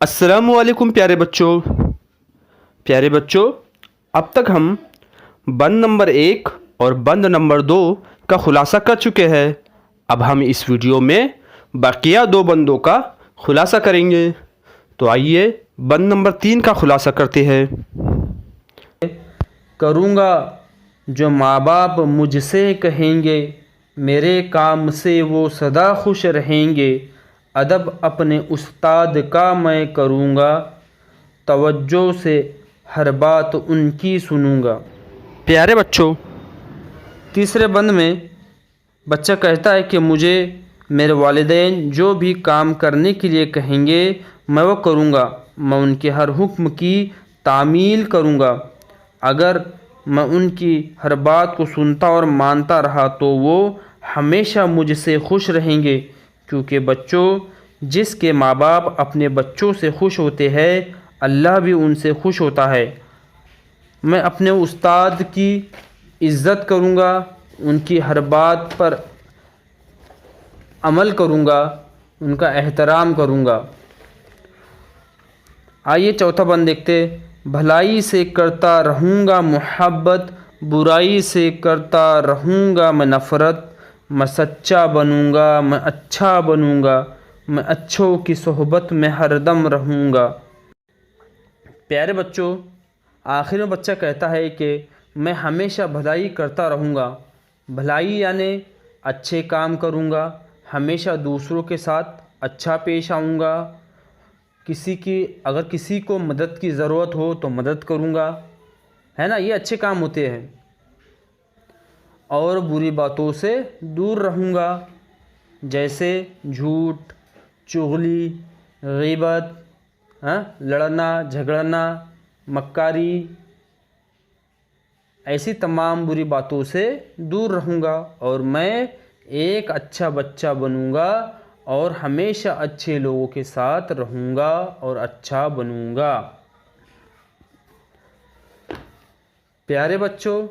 अस्सलामुअलैकुम प्यारे बच्चों, अब तक हम बंद नंबर 1 और बंद नंबर 2 का खुलासा कर चुके हैं। अब हम इस वीडियो में बाकिया 2 बंदों का खुलासा करेंगे। तो आइए बंद नंबर 3 का खुलासा करते हैं। करूँगा जो माँ बाप मुझसे कहेंगे, मेरे काम से वो सदा खुश रहेंगे। अदब अपने उस्ताद का मैं करूँगा, तवज्जो से हर बात उनकी सुनूँगा। प्यारे बच्चों, तीसरे बंद में बच्चा कहता है कि मुझे मेरे वालिदैन जो भी काम करने के लिए कहेंगे मैं वो करूँगा। मैं उनके हर हुक्म की तामील करूँगा। अगर मैं उनकी हर बात को सुनता और मानता रहा तो वो हमेशा मुझसे खुश रहेंगे, क्योंकि बच्चों, जिसके माँ बाप अपने बच्चों से खुश होते हैं, अल्लाह भी उनसे खुश होता है। मैं अपने उस्ताद की इज़्ज़त करूँगा, उनकी हर बात पर अमल करूँगा, उनका एहतराम करूँगा। आइए चौथा बंद देखते। भलाई से करता रहूँगा मोहब्बत, बुराई से करता रहूँगा मैं नफ़रत। मैं सच्चा बनूँगा, मैं अच्छा बनूँगा, मैं अच्छों की सोहबत में हरदम रहूँगा। प्यारे बच्चों, आखिर में बच्चा कहता है कि मैं हमेशा भलाई करता रहूँगा। भलाई यानी अच्छे काम करूँगा, हमेशा दूसरों के साथ अच्छा पेश आऊँगा। अगर किसी को मदद की ज़रूरत हो तो मदद करूँगा, है ना, ये अच्छे काम होते हैं। और बुरी बातों से दूर रहूँगा, जैसे झूठ, चुगली, गीबत, लड़ना झगड़ना, मक्कारी, ऐसी तमाम बुरी बातों से दूर रहूँगा। और मैं एक अच्छा बच्चा बनूँगा और हमेशा अच्छे लोगों के साथ रहूँगा और अच्छा बनूँगा। प्यारे बच्चों,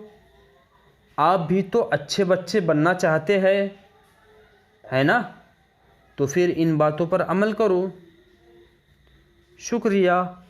आप भी तो अच्छे बच्चे बनना चाहते हैं, है ना? तो फिर इन बातों पर अमल करो। शुक्रिया।